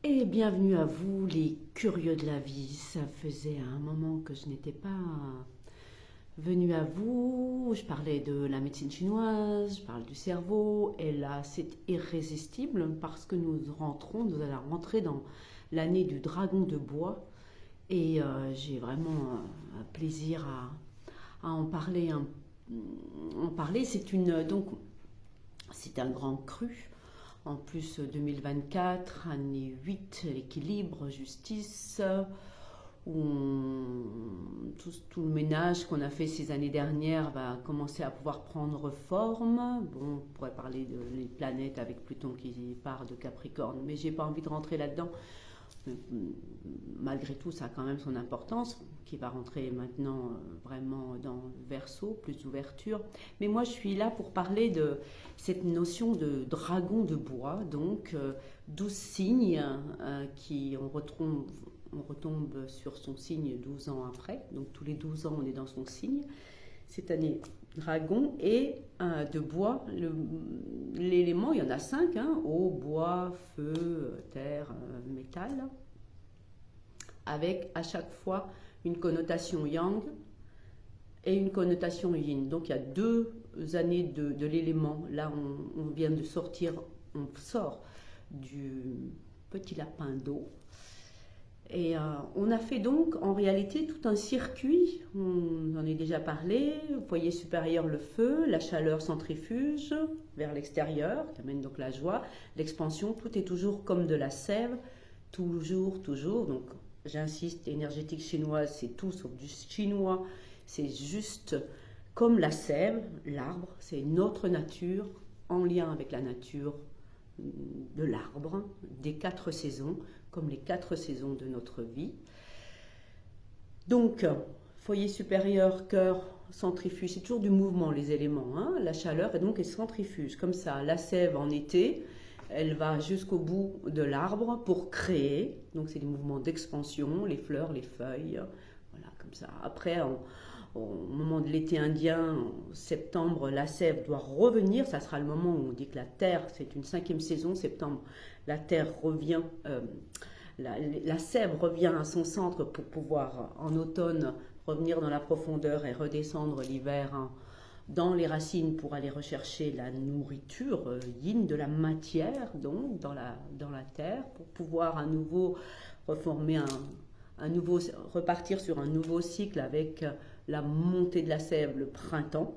Et bienvenue à vous, les curieux de la vie. Ça faisait un moment que je n'étais pas venue à vous. Je parlais de la médecine chinoise, je parle du cerveau. Et là, c'est irrésistible parce que nous allons rentrer dans l'année du dragon de bois. Et j'ai vraiment un plaisir à en parler. C'est un grand cru. En plus, 2024, année 8, l'équilibre, justice, où tout le ménage qu'on a fait ces années dernières va commencer à pouvoir prendre forme. Bon, on pourrait parler des planètes avec Pluton qui part de Capricorne, mais j'ai pas envie de rentrer là-dedans. Malgré tout, ça a quand même son importance, qui va rentrer maintenant vraiment dans le Verseau, plus d'ouverture. Mais moi, je suis là pour parler de cette notion de dragon de bois, donc 12 signes qui on retombe sur son signe 12 ans après. Donc tous les 12 ans, on est dans son signe. Cette année, dragon et de bois. L'élément, il y en a 5, hein, eau, bois, feu, terre, métal, avec à chaque fois une connotation yang et une connotation yin. Donc il y a 2 années de l'élément. Là, on vient de sortir, on sort du petit lapin d'eau. Et on a fait donc en réalité tout un circuit, on en a déjà parlé, foyer supérieur le feu, la chaleur centrifuge vers l'extérieur, qui amène donc la joie, l'expansion, tout est toujours comme de la sève, toujours, donc j'insiste, énergétique chinoise, c'est tout sauf du chinois, c'est juste comme la sève, l'arbre, c'est notre nature, en lien avec la nature de l'arbre, des 4 saisons, comme les 4 saisons de notre vie. Donc, foyer supérieur, cœur, centrifuge, c'est toujours du mouvement les éléments. Hein. La chaleur est centrifuge, comme ça. La sève en été, elle va jusqu'au bout de l'arbre pour créer. Donc, c'est des mouvements d'expansion, les fleurs, les feuilles, voilà, comme ça. Après, au moment de l'été indien, en septembre, la sève doit revenir. Ça sera le moment où on dit que la terre, c'est une 5e saison, septembre, la terre revient, la sève revient à son centre pour pouvoir, en automne, revenir dans la profondeur et redescendre l'hiver dans les racines pour aller rechercher la nourriture yin de la matière, donc dans la terre, pour pouvoir à nouveau reformer repartir sur un nouveau cycle avec la montée de la sève le printemps.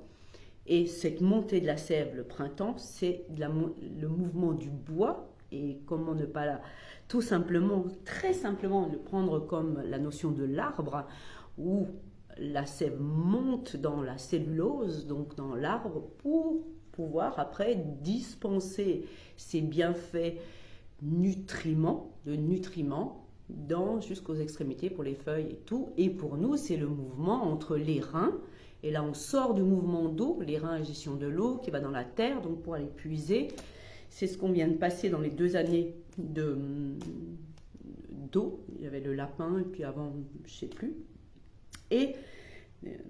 Et cette montée de la sève le printemps, c'est le mouvement du bois. Et comment ne pas tout simplement, très simplement, le prendre comme la notion de l'arbre, où la sève monte dans la cellulose, donc dans l'arbre, pour pouvoir après dispenser ses bienfaits nutriments jusqu'aux extrémités pour les feuilles et tout. Et pour nous, c'est le mouvement entre les reins. Et là, on sort du mouvement d'eau, les reins, gestion de l'eau qui va dans la terre, donc pour aller puiser. C'est ce qu'on vient de passer dans les 2 années d'eau. Il y avait le lapin, et puis avant, je ne sais plus. Et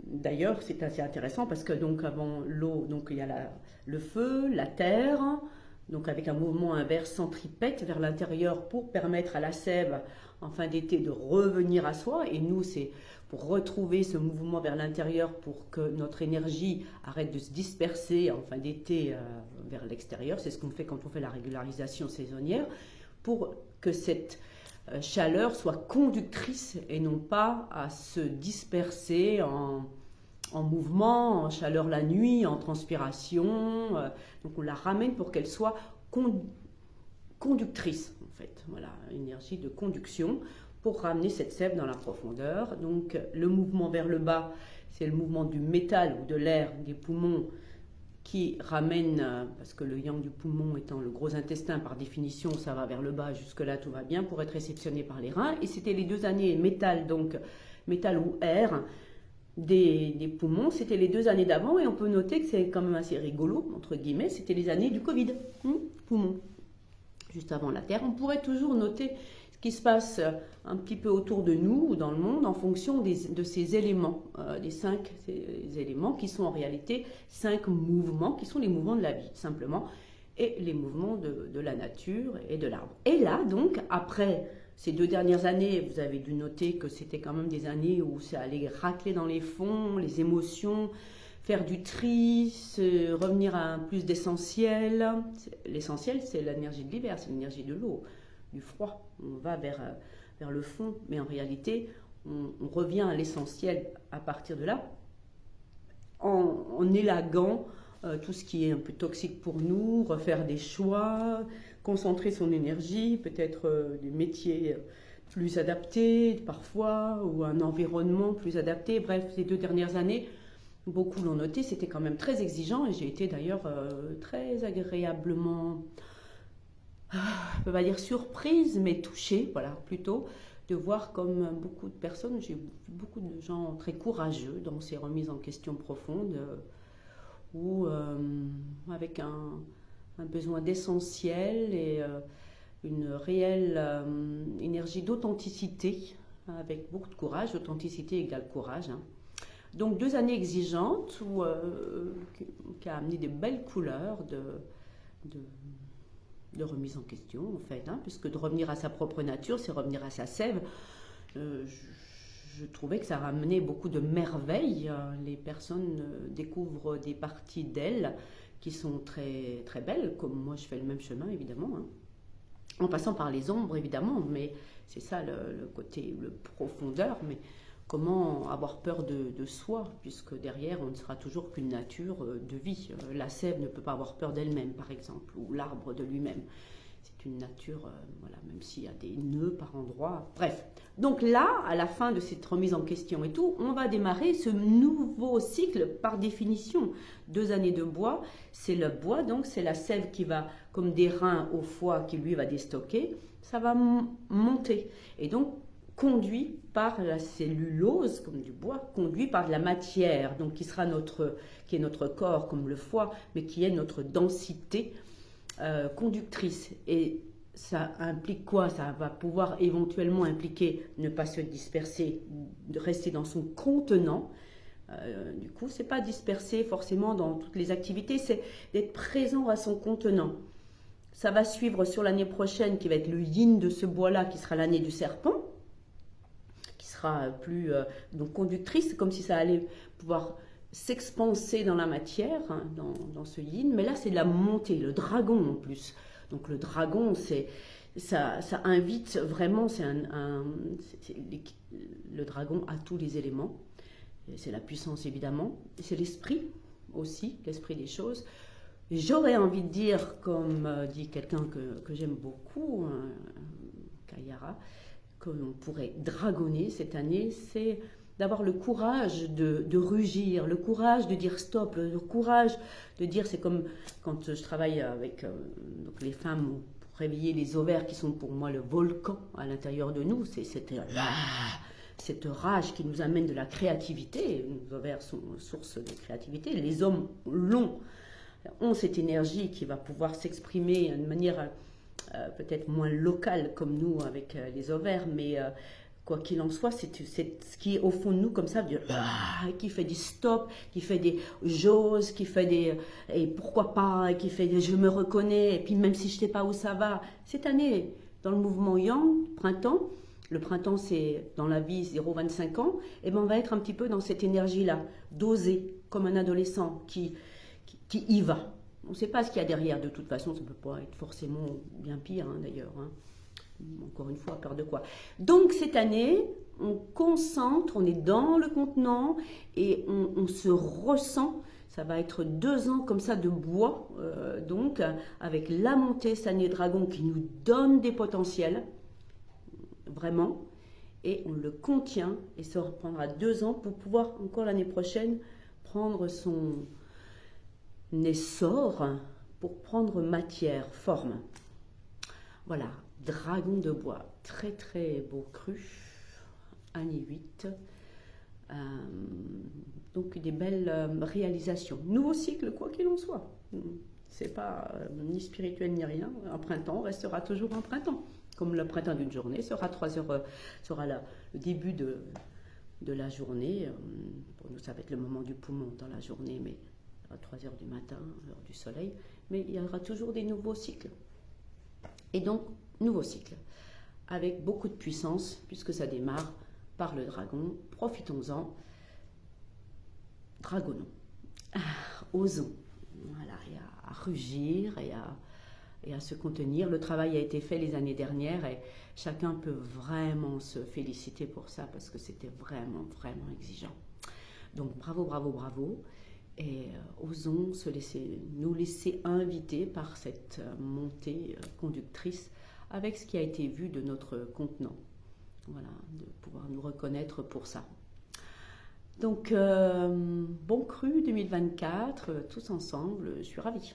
d'ailleurs, c'est assez intéressant parce que donc avant l'eau, donc il y a le feu, la terre, donc avec un mouvement inverse centripète vers l'intérieur pour permettre à la sève en fin d'été de revenir à soi. Et nous, c'est pour retrouver ce mouvement vers l'intérieur pour que notre énergie arrête de se disperser en fin d'été vers l'extérieur. C'est ce qu'on fait quand on fait la régularisation saisonnière, pour que cette chaleur soit conductrice et non pas à se disperser en mouvement, en chaleur la nuit, en transpiration. Donc on la ramène pour qu'elle soit conductrice, en fait. Voilà, énergie de conduction pour ramener cette sève dans la profondeur. Donc le mouvement vers le bas, c'est le mouvement du métal ou de l'air des poumons qui ramène, parce que le yang du poumon étant le gros intestin, par définition, ça va vers le bas, jusque-là tout va bien, pour être réceptionné par les reins. Et c'était les 2 années métal, donc métal ou air, des poumons, c'était les 2 années d'avant, et on peut noter que c'est quand même assez rigolo, entre guillemets, c'était les années du Covid, poumons, juste avant la Terre. On pourrait toujours noter ce qui se passe un petit peu autour de nous ou dans le monde en fonction de ces éléments, des 5 éléments qui sont en réalité 5 mouvements, qui sont les mouvements de la vie, simplement. et les mouvements de la nature et de l'arbre. Et là, donc, après ces 2 dernières années, vous avez dû noter que c'était quand même des années où ça allait racler dans les fonds, les émotions, faire du tri, revenir à plus d'essentiel. L'essentiel, c'est l'énergie de l'hiver, c'est l'énergie de l'eau, du froid. On va vers le fond, mais en réalité, on revient à l'essentiel à partir de là, en élaguant tout ce qui est un peu toxique pour nous, refaire des choix, concentrer son énergie, peut-être des métiers plus adaptés parfois, ou un environnement plus adapté. Bref, ces 2 dernières années, beaucoup l'ont noté, c'était quand même très exigeant et j'ai été d'ailleurs très agréablement, je ne peux pas dire surprise, mais touchée, voilà, plutôt, de voir comme beaucoup de personnes, j'ai vu beaucoup de gens très courageux dans ces remises en question profondes, ou avec un besoin d'essentiel et une réelle énergie d'authenticité, avec beaucoup de courage. Authenticité égale courage, hein. Donc 2 années exigeantes qui a amené des belles couleurs de remise en question, en fait, hein, puisque de revenir à sa propre nature, c'est revenir à sa sève. Je trouvais que ça ramenait beaucoup de merveilles. Les personnes découvrent des parties d'elles qui sont très, très belles, comme moi je fais le même chemin, évidemment, hein. En passant par les ombres, évidemment, mais c'est ça le côté, le profondeur. Mais comment avoir peur de soi, puisque derrière, on ne sera toujours qu'une nature de vie. La sève ne peut pas avoir peur d'elle-même, par exemple, ou l'arbre de lui-même. C'est une nature, voilà, même s'il y a des nœuds par endroits. Bref, donc là, à la fin de cette remise en question et tout, on va démarrer ce nouveau cycle par définition. 2 années de bois, c'est le bois, donc c'est la sève qui va, comme des reins au foie, qui lui va déstocker, ça va monter. Et donc, conduit par la cellulose, comme du bois, conduit par de la matière, donc qui est notre corps, comme le foie, mais qui est notre densité conductrice. Et ça implique quoi? Ça va pouvoir éventuellement impliquer ne pas se disperser, de rester dans son contenant. Du coup, c'est pas disperser forcément dans toutes les activités, c'est d'être présent à son contenant. Ça va suivre sur l'année prochaine, qui va être le yin de ce bois-là, qui sera l'année du serpent, qui sera plus donc conductrice, comme si ça allait pouvoir s'expanser dans la matière, hein, dans ce yin. Mais là, c'est de la montée, le dragon en plus. Donc le dragon, ça invite vraiment, le dragon a tous les éléments. C'est la puissance évidemment, c'est l'esprit aussi, l'esprit des choses. J'aurais envie de dire, comme dit quelqu'un que j'aime beaucoup, Kayara, que l'on pourrait dragonner cette année, c'est d'avoir le courage de rugir, le courage de dire stop, le courage de dire, c'est comme quand je travaille avec donc les femmes pour réveiller les ovaires qui sont pour moi le volcan à l'intérieur de nous, c'est cette rage qui nous amène de la créativité. Nos ovaires sont source de créativité, les hommes ont cette énergie qui va pouvoir s'exprimer de manière peut-être moins locale comme nous avec les ovaires, mais quoi qu'il en soit, c'est ce qui est au fond de nous comme ça, qui fait des stops, qui fait des j'ose, qui fait des et pourquoi pas, qui fait des je me reconnais, et puis même si je ne sais pas où ça va. Cette année, dans le mouvement Yang, printemps, le printemps c'est dans la vie 0-25 ans, et ben on va être un petit peu dans cette énergie-là, d'oser, comme un adolescent qui y va. On ne sait pas ce qu'il y a derrière, de toute façon, ça ne peut pas être forcément bien pire, hein, d'ailleurs, hein. Encore une fois, peur de quoi? Donc cette année, on concentre, on est dans le contenant et on se ressent. Ça va être 2 ans comme ça de bois, donc avec la montée cette année dragon qui nous donne des potentiels, vraiment, et on le contient et ça reprendra 2 ans pour pouvoir encore l'année prochaine prendre son essor pour prendre matière, forme. Voilà. Dragon de bois, très très beau cru, année 8. Donc des belles réalisations. Nouveau cycle, quoi qu'il en soit. C'est pas ni spirituel ni rien. Un printemps restera toujours un printemps. Comme le printemps d'une journée sera 3 heures, sera le début de la journée. Pour nous, ça va être le moment du poumon dans la journée, mais à 3 heures du matin, l'heure du soleil. mais il y aura toujours des nouveaux cycles. Et donc, nouveau cycle, avec beaucoup de puissance, puisque ça démarre par le dragon. Profitons-en, dragonnons, osons. Voilà, il y a à rugir et à se contenir. Le travail a été fait les années dernières et chacun peut vraiment se féliciter pour ça parce que c'était vraiment, vraiment exigeant. Donc bravo, bravo, bravo. Et osons nous laisser inviter par cette montée conductrice avec ce qui a été vu de notre contenant. Voilà, de pouvoir nous reconnaître pour ça. Donc, bon cru 2024, tous ensemble, je suis ravie.